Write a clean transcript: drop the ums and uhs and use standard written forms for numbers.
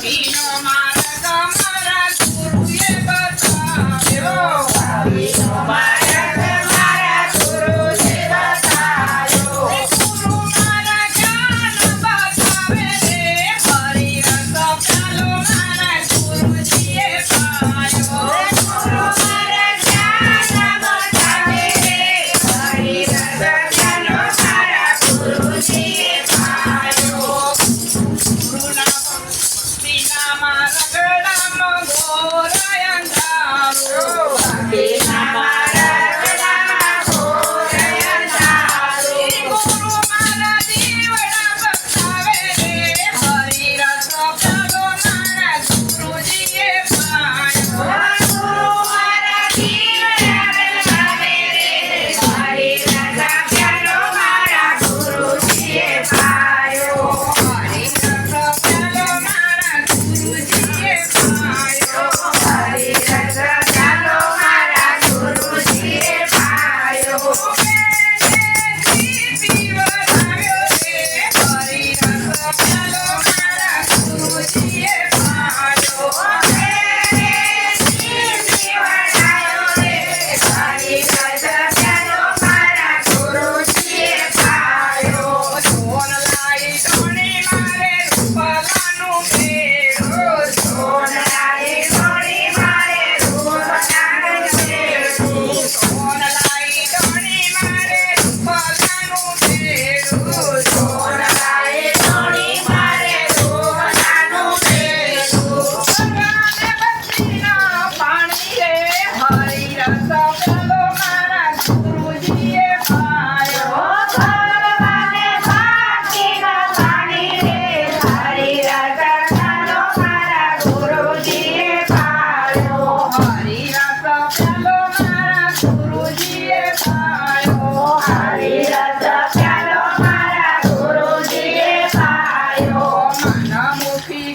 ભક્તિનો માર્ગ મારા ગુરુએ બતાવ્યો. ભક્તિનો માર્ગ મારા ગુરુએ બતાવ્યો. ગુરુ મારા જ્ઞાન બતાવે રે, હરિરસ પ્યાલો મારા ગુરુજીએ પાયો. ગુરુ મારા જ્ઞાન બતાવે રે, હરિરસ પ્યાલો મારા ગુરુજીએ પાયો. ગુરુના ભક્તિના માર્ગડામાં ઘોર અંધારો. ભક્તિના માર્ગડામાં ઘોર અંધારો. ગુરુ મારા દીવડા બતાવે રે, હરિરસ પ્યાલો મારા ગુરુજીએ પાયો. ગુરુ મારા દીવડા બતાવે રે, હરિરસ પ્યાલો મારા ગુરુજીએ પાયો. હરિરસ પ્યાલો મારા ગુરુજીએ પાયો. હરિરસ પ્યાલો મારા ગુરુજીએ પાયો. પીવડાવ્યો રે, હરિરસ પ્યાલો મારા ગુરુજીએ પાયો. પીવડાવ્યો રે, હરિરસ પ્યાલો મારા ગુરુજીએ પાયો. સોન લાઈ ધોણી મારે રૂપલાનું મેળો. સોન લાઈ ધોણી મારે રૂપલાનું મેળો. સોન લાઈ ધોણી મારે રૂપલાનું મેળો. સોન લાઈ ધોણી મારે રૂપલાનું મેળો. ભગવાને ભક્તિના પાણી રે, હરિરસ પ્યાલો મારા ગુરુજીએ પાયો. ભગવાને ભક્તિના પાણી રે, હરિરસ પ્યાલો મારા ગુરુજીએ પાયો. હરિરસ પ્યાલો મારા ગુરુજીએ પાયો. હરિરસ પ્યાલો મારા ગુરુજીએ પાયો. મનમુખી